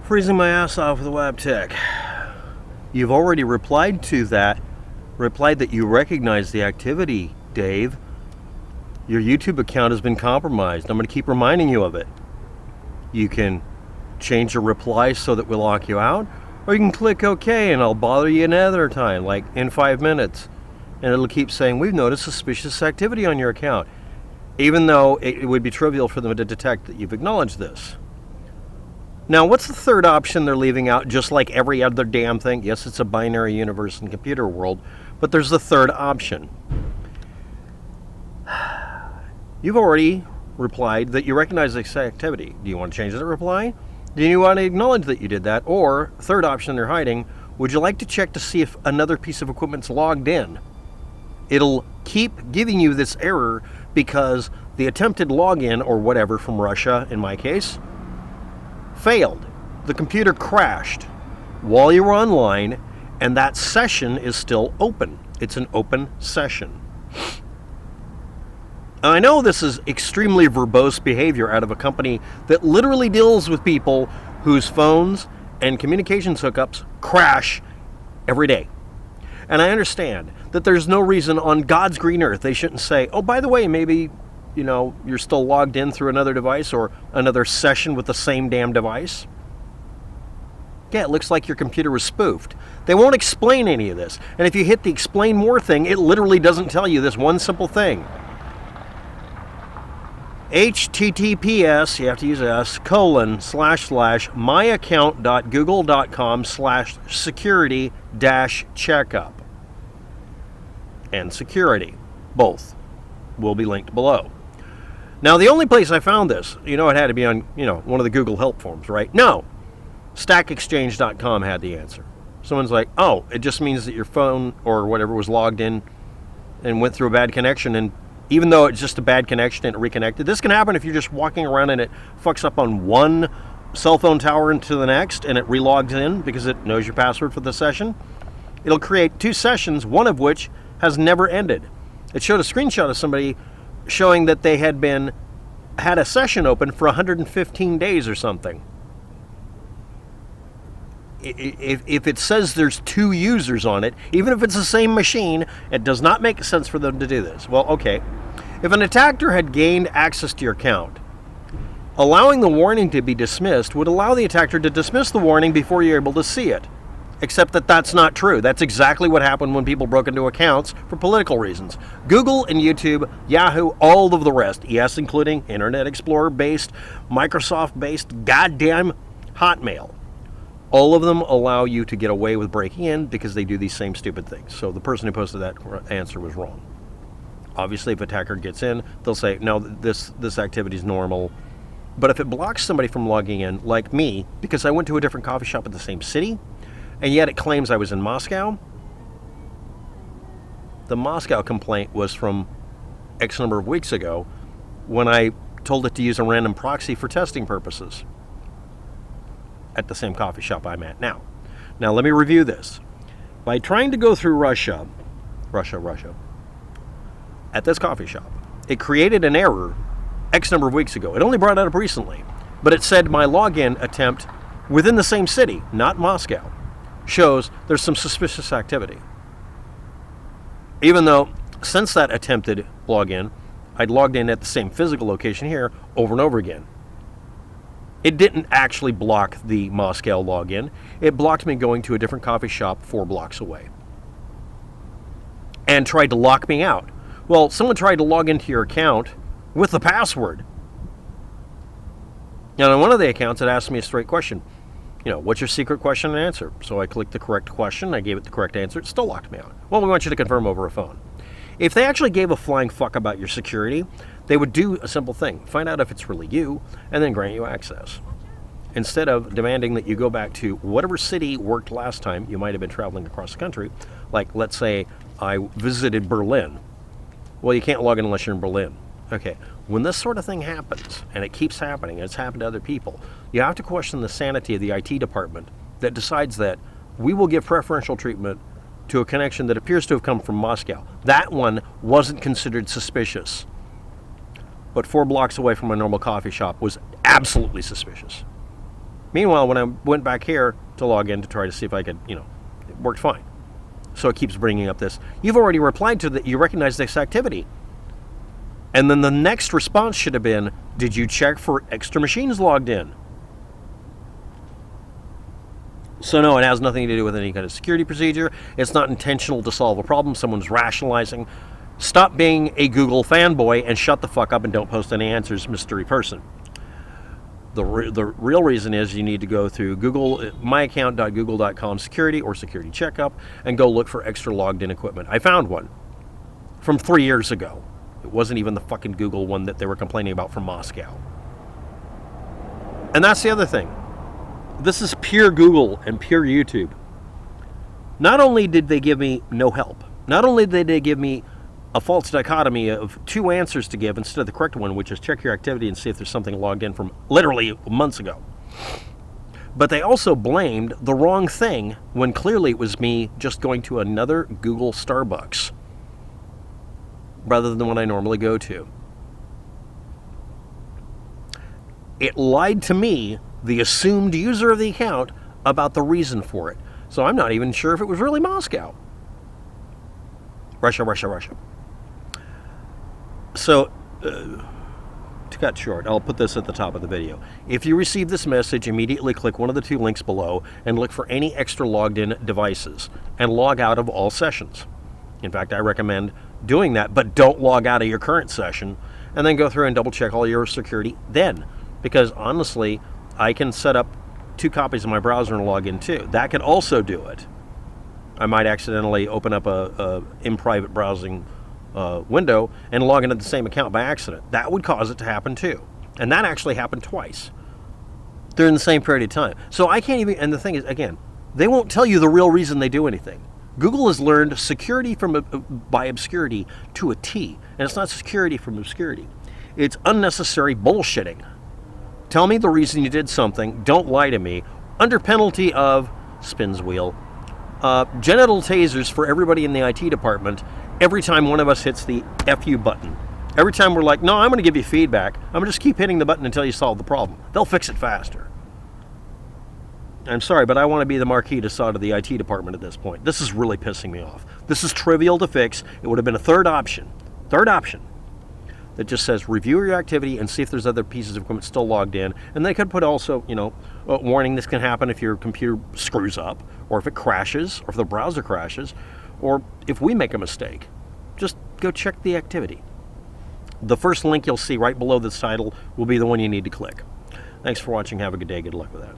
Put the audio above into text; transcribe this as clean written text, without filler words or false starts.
Freezing my ass off with a waptek. You've already replied that you recognize the activity, Dave. Your YouTube account has been compromised. I'm going to keep reminding you of it. You can change your reply so that we'll lock you out, or you can click OK and I'll bother you another time, like in 5 minutes. And it'll keep saying, we've noticed suspicious activity on your account, even though it would be trivial for them to detect that you've acknowledged this. Now, what's the third option they're leaving out, just like every other damn thing? Yes, it's a binary universe in the computer world, but there's the third option. You've already replied that you recognize this activity. Do you want to change that reply? Do you want to acknowledge that you did that? Or, third option they're hiding, would you like to check to see if another piece of equipment's logged in? It'll keep giving you this error because the attempted login, or whatever from Russia, in my case, failed. The computer crashed while you were online, and that session is still open. It's an open session. I know this is extremely verbose behavior out of a company that literally deals with people whose phones and communications hookups crash every day. And I understand that there's no reason on God's green earth they shouldn't say, oh, by the way, maybe, you're still logged in through another device or another session with the same damn device. Yeah, it looks like your computer was spoofed. They won't explain any of this. And if you hit the explain more thing, it literally doesn't tell you this one simple thing. HTTPS, you have to use S, /myaccount.google.com/security-checkup. And security, both, will be linked below. Now, the only place I found this, it had to be on, one of the Google help forms, right? No, stackexchange.com had the answer. Someone's like, oh, it just means that your phone or whatever was logged in and went through a bad connection, and even though it's just a bad connection and it reconnected, this can happen if you're just walking around and it fucks up on one cell phone tower into the next and it relogs in because it knows your password for the session. It'll create 2 sessions, one of which has never ended. It showed a screenshot of somebody showing that they had a session open for 115 days or something. If it says there's 2 users on it, even if it's the same machine, it does not make sense for them to do this. Well, okay. If an attacker had gained access to your account, allowing the warning to be dismissed would allow the attacker to dismiss the warning before you're able to see it. Except that that's not true. That's exactly what happened when people broke into accounts for political reasons. Google and YouTube, Yahoo, all of the rest, yes, including Internet Explorer-based, Microsoft-based, goddamn Hotmail. All of them allow you to get away with breaking in because they do these same stupid things. So the person who posted that answer was wrong. Obviously, if an attacker gets in, they'll say, no, this activity is normal. But if it blocks somebody from logging in, like me, because I went to a different coffee shop in the same city, and yet it claims I was in Moscow, the Moscow complaint was from X number of weeks ago when I told it to use a random proxy for testing purposes at the same coffee shop I'm at now. Now let me review this. By trying to go through Russia, at this coffee shop, it created an error X number of weeks ago. It only brought it up recently, but it said my login attempt within the same city, not Moscow, shows there's some suspicious activity. Even though since that attempted login, I'd logged in at the same physical location here over and over again. It didn't actually block the Moscow login. It blocked me going to a different coffee shop 4 blocks away. And tried to lock me out. Well, someone tried to log into your account with the password. And on one of the accounts, it asked me a straight question. What's your secret question and answer? So I clicked the correct question. I gave it the correct answer. It still locked me out. Well, we want you to confirm over a phone. If they actually gave a flying fuck about your security, they would do a simple thing. Find out if it's really you, and then grant you access. Instead of demanding that you go back to whatever city worked last time you might have been traveling across the country. Like, let's say I visited Berlin. Well, you can't log in unless you're in Berlin. Okay, when this sort of thing happens, and it keeps happening, and it's happened to other people, you have to question the sanity of the IT department that decides that we will give preferential treatment to a connection that appears to have come from Moscow. That one wasn't considered suspicious, but 4 blocks away from a normal coffee shop was absolutely suspicious. Meanwhile, when I went back here to log in to try to see if I could, it worked fine. So it keeps bringing up this. You've already replied to that. You recognize this activity. And then the next response should have been, did you check for extra machines logged in? So no, it has nothing to do with any kind of security procedure. It's not intentional to solve a problem. Someone's rationalizing. Stop being a Google fanboy and shut the fuck up and don't post any answers, mystery person. The real reason is you need to go through Google, myaccount.google.com security or security checkup and go look for extra logged in equipment. I found one from 3 years ago. It wasn't even the fucking Google one that they were complaining about from Moscow. And that's the other thing. This is pure Google and pure YouTube. Not only did they give me no help, not only did they give me a false dichotomy of 2 answers to give instead of the correct one, which is check your activity and see if there's something logged in from literally months ago. But they also blamed the wrong thing when clearly it was me just going to another Google Starbucks rather than the one I normally go to. It lied to me, the assumed user of the account, about the reason for it. So I'm not even sure if it was really Moscow. Russia. So, to cut short, I'll put this at the top of the video. If you receive this message, immediately click one of the 2 links below and look for any extra logged in devices and log out of all sessions. In fact, I recommend doing that, but don't log out of your current session and then go through and double check all your security then. Because honestly, I can set up 2 copies of my browser and log in too. That could also do it. I might accidentally open up a in private browsing window and log into the same account by accident. That would cause it to happen too. And that actually happened twice during the same period of time. So I can't even, and the thing is, again, they won't tell you the real reason they do anything. Google has learned security by obscurity to a T. And it's not security from obscurity. It's unnecessary bullshitting. Tell me the reason you did something. Don't lie to me. Under penalty of, spins wheel, genital tasers for everybody in the IT department every time one of us hits the FU button. Every time we're like, no, I'm going to give you feedback. I'm going to just keep hitting the button until you solve the problem. They'll fix it faster. I'm sorry, but I want to be the Marquis de Sade of the IT department at this point. This is really pissing me off. This is trivial to fix. It would have been a third option that just says review your activity and see if there's other pieces of equipment still logged in. And they could put also, warning this can happen if your computer screws up, or if it crashes, or if the browser crashes, or if we make a mistake. Just go check the activity. The first link you'll see right below this title will be the one you need to click. Thanks for watching. Have a good day. Good luck with that.